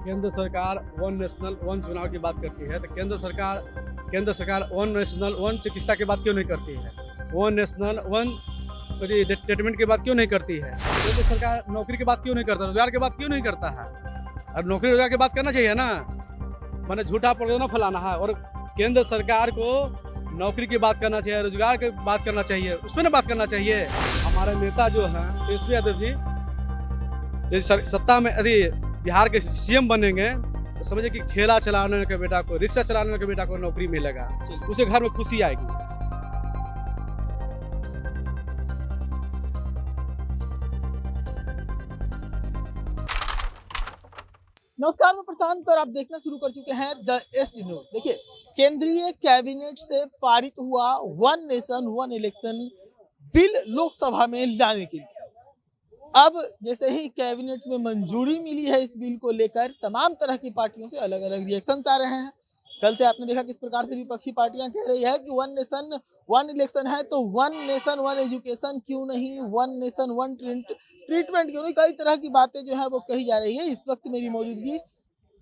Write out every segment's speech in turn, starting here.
केंद्र सरकार one national one चुनाव की बात करती है तो केंद्र सरकार वन नेशनल वन चिकित्सा की बात क्यों नहीं करती है? वन नेशनल वन ट्रीटमेंट की बात क्यों नहीं करती है? केंद्र सरकार नौकरी की बात क्यों नहीं करता, रोजगार की बात क्यों नहीं करता है? और नौकरी रोजगार की बात करना चाहिए ना, मैंने झूठा प्रोग्राम फैलाना है। और केंद्र सरकार को नौकरी की बात करना चाहिए, रोजगार की बात करना चाहिए, उस पर ना बात करना चाहिए। हमारे नेता जो हैं तेजस्वी यादव जी, यदि सत्ता में यदि बिहार के सीएम बनेंगे तो समझिए कि ठेला चलाने के बेटा को, रिक्शा चलाने के बेटा को नौकरी मिलेगा, उसे घर में खुशी आएगी। नमस्कार, मैं प्रशांत और आप देखना शुरू कर चुके हैं द एस्ट न्यूज। देखिए, केंद्रीय कैबिनेट से पारित हुआ one nation one election bill Lok Sabha में लाने के लिए अब जैसे ही कैबिनेट में मंजूरी मिली है इस बिल को लेकर तमाम तरह की पार्टियों से अलग अलग रिएक्शन आ रहे हैं। कल से आपने देखा किस प्रकार से विपक्षी पार्टियां कह रही है कि वन नेशन वन इलेक्शन है तो वन नेशन वन एजुकेशन क्यों नहीं, वन नेशन वन ट्रीटमेंट क्यों नहीं, कई तरह की बातें जो है वो कही जा रही है। इस वक्त मेरी मौजूदगी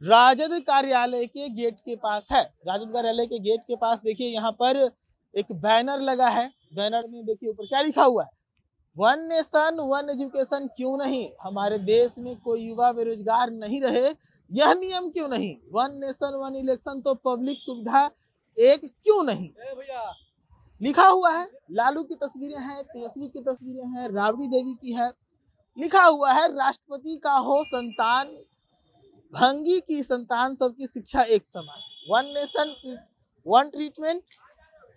राजद कार्यालय के गेट के पास है। राजद कार्यालय के गेट के पास देखिए, यहाँ पर एक बैनर लगा है। बैनर में देखिए ऊपर क्या लिखा हुआ है, वन नेशन वन एजुकेशन क्यों नहीं, हमारे देश में कोई युवा बेरोजगार नहीं रहे यह नियम क्यों नहीं, वन नेशन वन इलेक्शन तो पब्लिक सुविधा एक क्यों नहीं लिखा हुआ है। लालू की तस्वीरें हैं, तेजस्वी की तस्वीरें हैं, राबड़ी देवी की है। लिखा हुआ है राष्ट्रपति का हो संतान, भंगी की संतान, सबकी शिक्षा एक समान, वन नेशन वन ट्रीटमेंट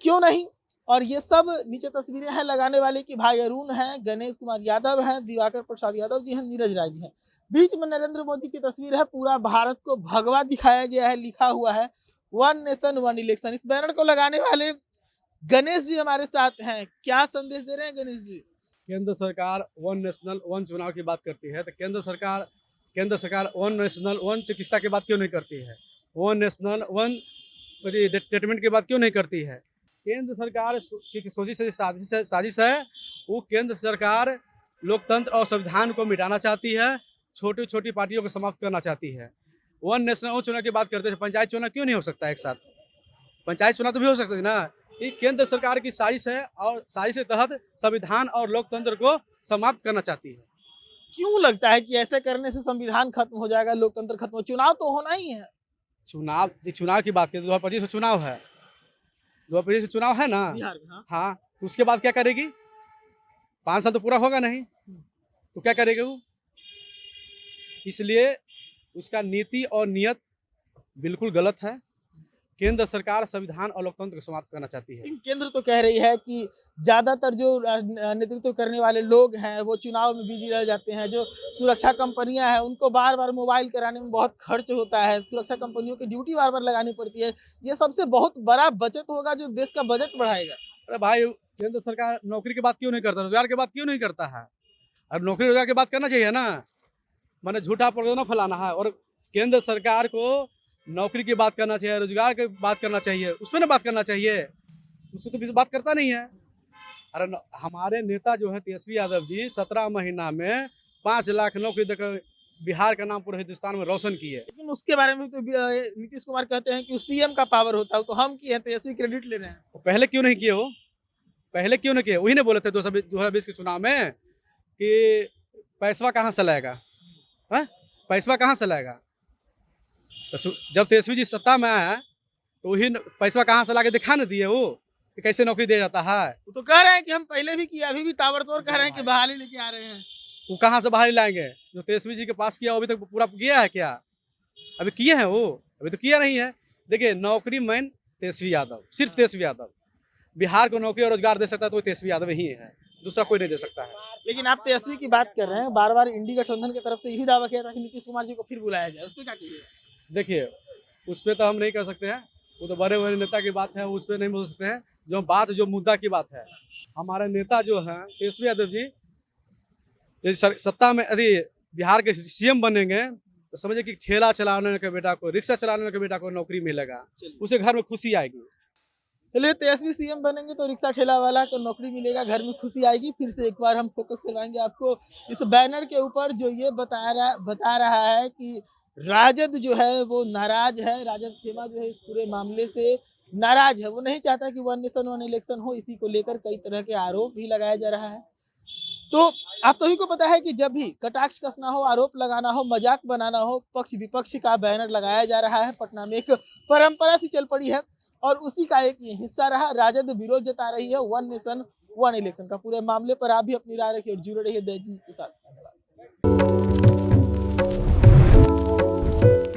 क्यों नहीं। और ये सब नीचे तस्वीरें हैं लगाने वाले की भाई अरुण हैं, गणेश कुमार यादव हैं, दिवाकर प्रसाद यादव जी हैं, नीरज राय जी हैं। बीच में नरेंद्र मोदी की तस्वीर है। पूरा भारत को भगवा दिखाया गया है। लिखा हुआ है वन नेशन वन इलेक्शन। इस बैनर को लगाने वाले गणेश जी हमारे साथ हैं। क्या संदेश दे रहे हैं गणेश जी? केंद्र सरकार वन नेशनल वन चुनाव की बात करती है तो केंद्र सरकार वन नेशनल वन चिकित्सा की बात क्यों नहीं करती है? वन नेशनल वन ट्रीटमेंट की बात क्यों नहीं करती है? केंद्र सरकार की सोची से साजिश है। वो केंद्र सरकार लोकतंत्र और संविधान को मिटाना चाहती है, छोटी छोटी पार्टियों को समाप्त करना चाहती है। वन नेशनल वन चुनाव की बात करते हैं, पंचायत चुनाव क्यों नहीं हो सकता एक साथ? पंचायत चुनाव तो भी हो सकता है ना। ये केंद्र सरकार की साजिश है और साजिश के तहत संविधान और लोकतंत्र को समाप्त करना चाहती है। क्यों लगता है कि ऐसे करने से संविधान खत्म हो जाएगा, लोकतंत्र खत्म हो? चुनाव तो होना ही है। चुनाव की बात करें 2025 में चुनाव है, 2025 में चुनाव है ना बिहार में। हाँ, तो उसके बाद क्या करेगी? 5 साल तो पूरा होगा नहीं, तो क्या करेगी वो? इसलिए उसका नीति और नियत बिल्कुल गलत है। केंद्र सरकार संविधान और लोकतंत्र को समाप्त करना चाहती है। केंद्र तो कह रही है कि ज्यादातर जो नेतृत्व करने वाले लोग हैं वो चुनाव में बिजी रह जाते हैं। जो सुरक्षा कंपनियां हैं उनको बार बार मोबाइल कराने में बहुत खर्च होता है, सुरक्षा कंपनियों की ड्यूटी बार बार लगानी पड़ती है। ये सबसे बहुत बड़ा बचत होगा जो देश का बजट बढ़ाएगा। अरे भाई, केंद्र सरकार नौकरी की बात क्यों नहीं करता, रोजगार की बात क्यों नहीं करता है? और नौकरी रोजगार की बात करना चाहिए ना, मैंने झूठा प्रोग्राम फैलाना है। और केंद्र सरकार को नौकरी की बात करना चाहिए, रोजगार की बात करना चाहिए, उस पर ना बात करना चाहिए। उससे तो बात करता नहीं है। अरे हमारे नेता जो है तेजस्वी यादव जी 17 महीना में 5 लाख नौकरी देकर बिहार का नाम पूरे हिंदुस्तान में रोशन किए। लेकिन उसके बारे में तो नीतीश कुमार कहते हैं कि सीएम का पावर होता है, तो हम किए हैं, तेजस्वी क्रेडिट ले रहे हैं। पहले क्यों नहीं किए हो? पहले क्यों नहीं किए? वही ने बोले थे 2020 के चुनाव में कि पैसा कहाँ से लाएगा, पैसा कहाँ से लाएगा? तो जब तेजस्वी जी सत्ता में आया तो वही पैसा कहाँ से लाके दिखा न दिए वो कि कैसे नौकरी दिया जाता है। वो तो कह रहे हैं कि हम पहले भी किया, अभी भी ताबड़तोड़ कह रहे हैं कि बहाली लेके आ रहे हैं। वो कहाँ से बहाली लाएंगे? जो तेजस्वी जी के पास किया अभी तक पूरा किया है क्या? अभी किए हैं वो? अभी तो किया नहीं है। देखिए, नौकरी मैन तेजस्वी यादव, सिर्फ तेजस्वी यादव बिहार को नौकरी और रोजगार दे सकता है तो तेजस्वी यादव ही है, दूसरा कोई नहीं दे सकता है। लेकिन आप तेजस्वी की बात कर रहे हैं, बार बार इंडी गठबंधन की तरफ से यही दावा किया था कि नीतीश कुमार जी को फिर बुलाया जाए, उस पर क्या कहिए? देखिए, उस पर तो हम नहीं कर सकते हैं, वो तो बड़े बड़े नेता की बात है, उस पर नहीं बोल सकते हैं। जो मुद्दा की बात है, हमारे नेता जो हैं तेजस्वी यादव जी, यदि सत्ता में यदि बिहार के सीएम बनेंगे तो समझिए कि ठेला चलाने के बेटा को, रिक्शा चलाने के बेटा को नौकरी मिलेगा, उसे घर में खुशी आएगी। चलिए, तेजस्वी सीएम बनेंगे तो रिक्शा ठेला वाला को नौकरी मिलेगा, घर में खुशी आएगी। फिर से एक बार हम फोकस करवाएंगे आपको इस बैनर के ऊपर जो ये बता रहा है कि राजद जो है वो नाराज है, राजद खेमा जो है इस पूरे मामले से नाराज है। वो नहीं चाहता कि वन नेशन वन इलेक्शन हो, इसी को लेकर कई तरह के आरोप भी लगाया जा रहा है। तो आप सभी को पता है कि जब भी कटाक्ष कसना हो, आरोप लगाना हो, मजाक बनाना हो, पक्ष विपक्ष का बैनर लगाया जा रहा है। पटना में एक परंपरा सी चल पड़ी है और उसी का एक ये हिस्सा रहा। राजद विरोध जता रही है वन नेशन वन इलेक्शन का। पूरे मामले पर आप भी अपनी राय रखिए और जुड़े रहिए द एज न्यूज़ के साथ। धन्यवाद।